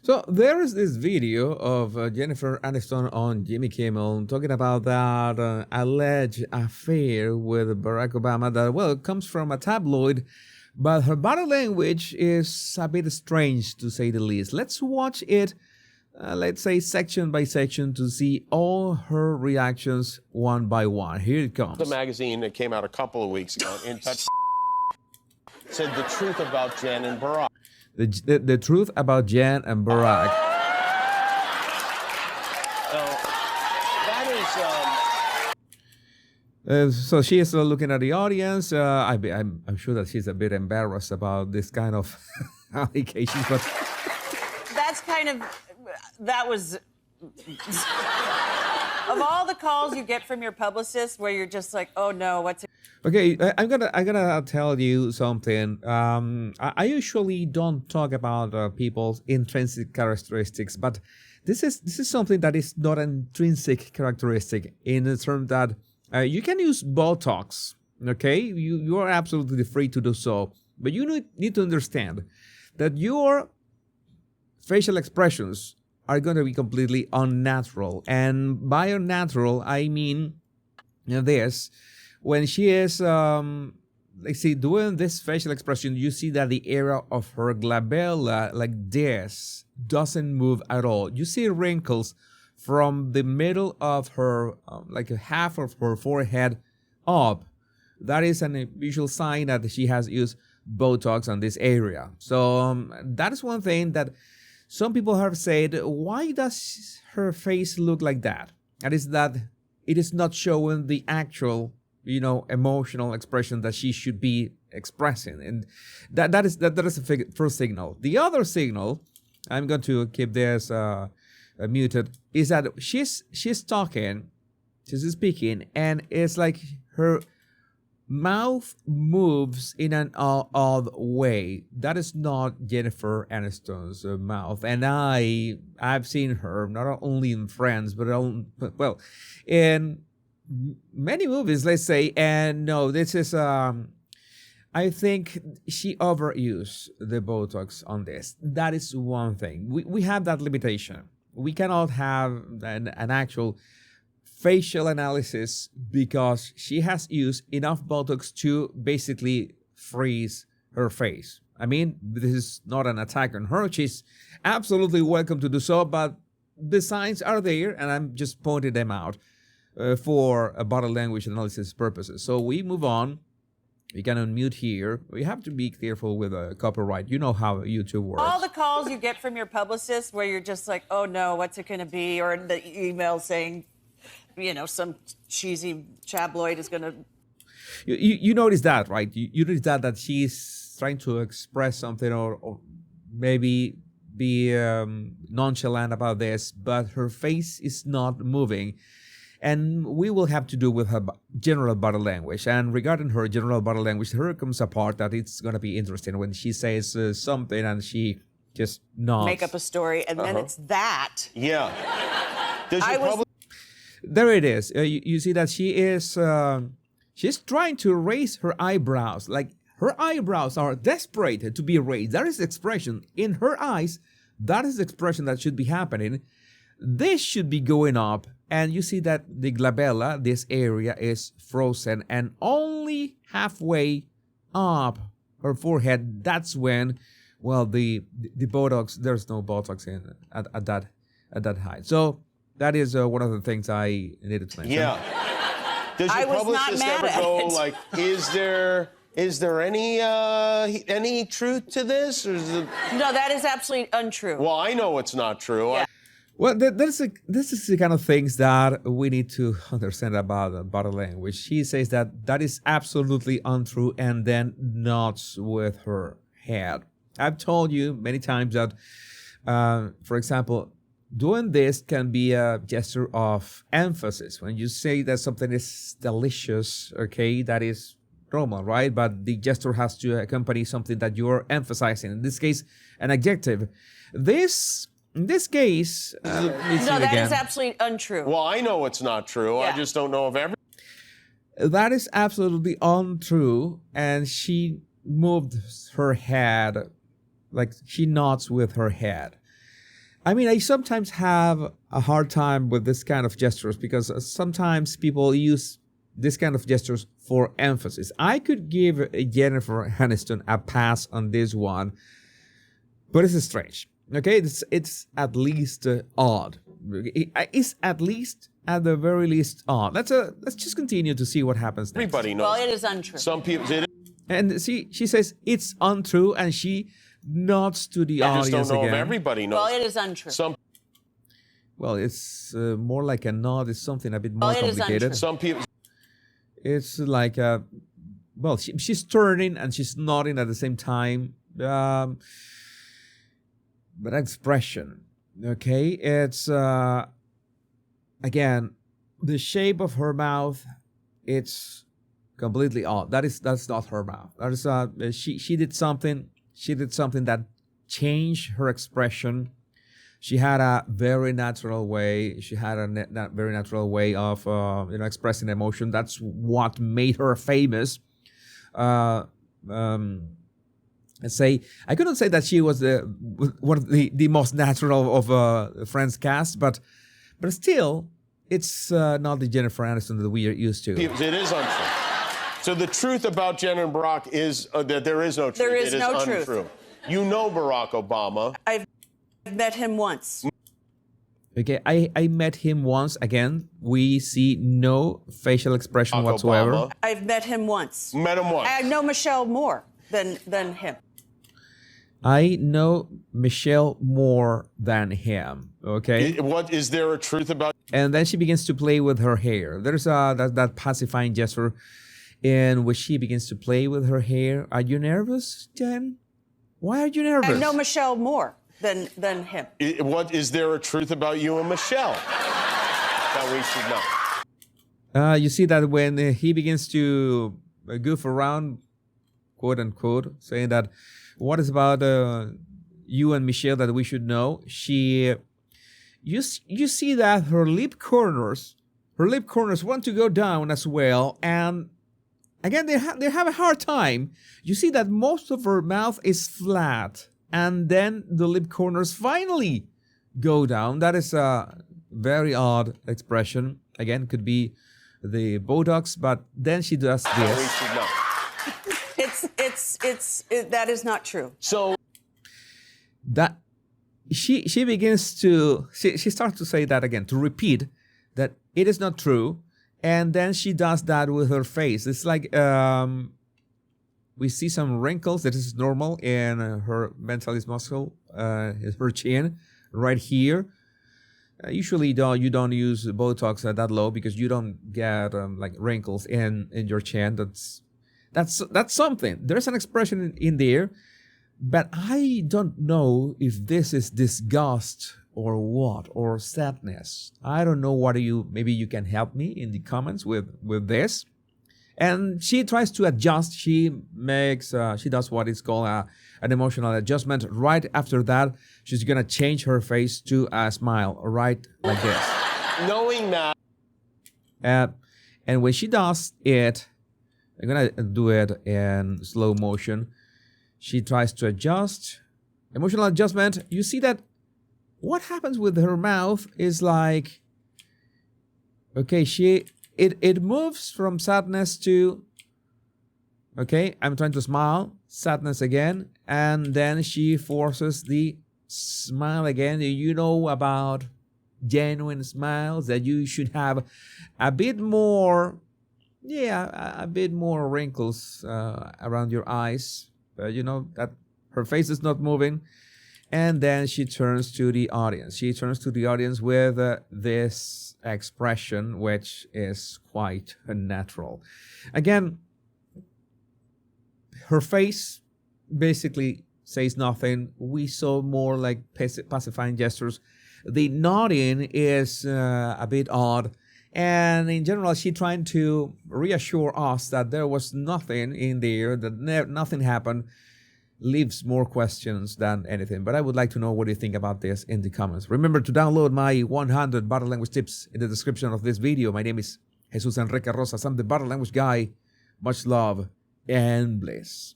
So there is this video of Jennifer Aniston on Jimmy Kimmel talking about that alleged affair with Barack Obama that, well, it comes from a tabloid, but her body language is a bit strange to say the least. Let's watch it, let's say section by section, to see all her reactions one by one. Here it comes. The magazine that came out a couple of weeks ago in touch said the truth about Jen and Barack. The truth about Jen and Barack. So that is. So she is looking at the audience. I'm sure that she's a bit embarrassed about this kind of allegations, but that was of all the calls you get from your publicist where you're just like, oh no, what's it? okay. I'm gonna tell you something. I usually don't talk about people's intrinsic characteristics, but this is something that is not an intrinsic characteristic in the term that you can use Botox. Okay, you are absolutely free to do so, but you need to understand that your facial expressions are going to be completely unnatural, and by unnatural I mean this. When she is, let's see, doing this facial expression, you see that the area of her glabella, like this, doesn't move at all. You see wrinkles from the middle of her, like half of her forehead up. That is an visual sign that she has used Botox on this area. So that is one thing that some people have said, why does her face look like that? And is that it is not showing the actual, emotional expression that she should be expressing. And that is the first signal. The other signal, I'm going to keep this muted, is that she's talking, she's speaking, and it's like her mouth moves in an odd way. That is not Jennifer Aniston's mouth. And I've seen her not only in Friends, but in many movies, let's say. And no, this is I think she overused the Botox on this. That is one thing. We have that limitation. We cannot have an actual facial analysis because she has used enough Botox to basically freeze her face. I mean, this is not an attack on her. She's absolutely welcome to do so, but the signs are there, and I'm just pointing them out for a body language analysis purposes. So we move on. We can unmute here. We have to be careful with copyright. You know how YouTube works. All the calls you get from your publicist where you're just like, oh no, what's it going to be? Or the email saying, some cheesy tabloid is going to... You notice that, right? You notice that she's trying to express something or maybe be nonchalant about this, but her face is not moving. And we will have to do with her general body language. And regarding her general body language, here comes a part that it's going to be interesting when she says something and she just nods. Make up a story, and then it's that. Yeah. There it is. You see that she is she's trying to raise her eyebrows. Like her eyebrows are desperate to be raised. That is the expression in her eyes. That is the expression that should be happening. This should be going up. And you see that the glabella, this area, is frozen and only halfway up her forehead. That's when, well, the Botox, there's no Botox in at that height. So that is one of the things I needed to mention. Yeah. Does your publicist ever go like, is there any truth to this? Or is it... No, that is absolutely untrue. Well, I know it's not true. Yeah. Well, this is the kind of things that we need to understand about body language. She says that is absolutely untrue and then nods with her head. I've told you many times that, for example, doing this can be a gesture of emphasis. When you say that something is delicious, okay, that is normal, right? But the gesture has to accompany something that you're emphasizing. In this case, an adjective. In this case, no, that is absolutely untrue. Well, I know it's not true. Yeah. I just don't know if every... That is absolutely untrue. And she moved her head, like she nods with her head. I mean, I sometimes have a hard time with this kind of gestures because sometimes people use this kind of gestures for emphasis. I could give Jennifer Aniston a pass on this one, but it's strange. Okay, it's at least odd. It's at least, at the very least, odd. Let's just continue to see what happens next. Everybody knows. Well, it is untrue. Some people. And see, she says it's untrue, and she nods to the I audience just don't know again. if everybody knows. Well, it is untrue. Some Well, it's more like a nod. It's something a bit more Well, it is complicated. untrue. some people. It's like well, she's turning and she's nodding at the same time. But expression, okay? It's again, the shape of her mouth. It's completely odd. That's not her mouth. That is she did something. She did something that changed her expression. She had a very natural way. She had a very natural way of expressing emotion. That's what made her famous. Let's say I couldn't say that she was one of the most natural of Friends cast, but still, it's not the Jennifer Aniston that we are used to. It is untrue. So the truth about Jenna and Barack is that there is no truth. There is it no is truth. untrue. You know Barack Obama. I've met him once. Okay, I met him once. Again, we see no facial expression Barack whatsoever. Obama. I've met him once. Met him once. I know Michelle more than him. I know Michelle more than him. Okay. What is there a truth about? And then she begins to play with her hair. There's that pacifying gesture in which she begins to play with her hair. Are you nervous, Jen? Why are you nervous? I know Michelle more than him. What is there a truth about you and Michelle that we should know? You see that when he begins to goof around, quote unquote, saying that what is about you and Michelle that we should know? You see that her lip corners want to go down as well, and again they have a hard time. You see that most of her mouth is flat, and then the lip corners finally go down. That is a very odd expression. Again, could be the Botox, but then she does We this. should know. That is not true. So That she begins to she starts to say that again, to repeat that it is not true, and then she does that with her face. It's like we see some wrinkles. That is normal in her mentalis muscle, her chin, right here. Usually, you don't use Botox at that low because you don't get like wrinkles in your chin. That's something. There's an expression in there, but I don't know if this is disgust or what, or sadness. I don't know what maybe you can help me in the comments with this. And she tries to adjust. She does what is called an emotional adjustment. Right after that, she's gonna change her face to a smile, right like this. knowing that. And when she does it, I'm gonna do it in slow motion. She tries to adjust. Emotional adjustment. You see that what happens with her mouth is like, okay, it moves from sadness to, okay, I'm trying to smile, sadness again, and then she forces the smile again. You know about genuine smiles that you should have a bit more, a bit more wrinkles around your eyes. You know that her face is not moving. And then she turns to the audience. She turns to the audience with this expression, which is quite unnatural. Again, her face basically says nothing. We saw more like pacifying gestures. The nodding is a bit odd. And in general, she trying to reassure us that there was nothing in there, that nothing happened. Leaves more questions than anything. But I would like to know what you think about this in the comments. Remember to download my 100 body language tips in the description of this video. My name is Jesus Enrique Rosas. I'm the body language guy. Much love and bliss.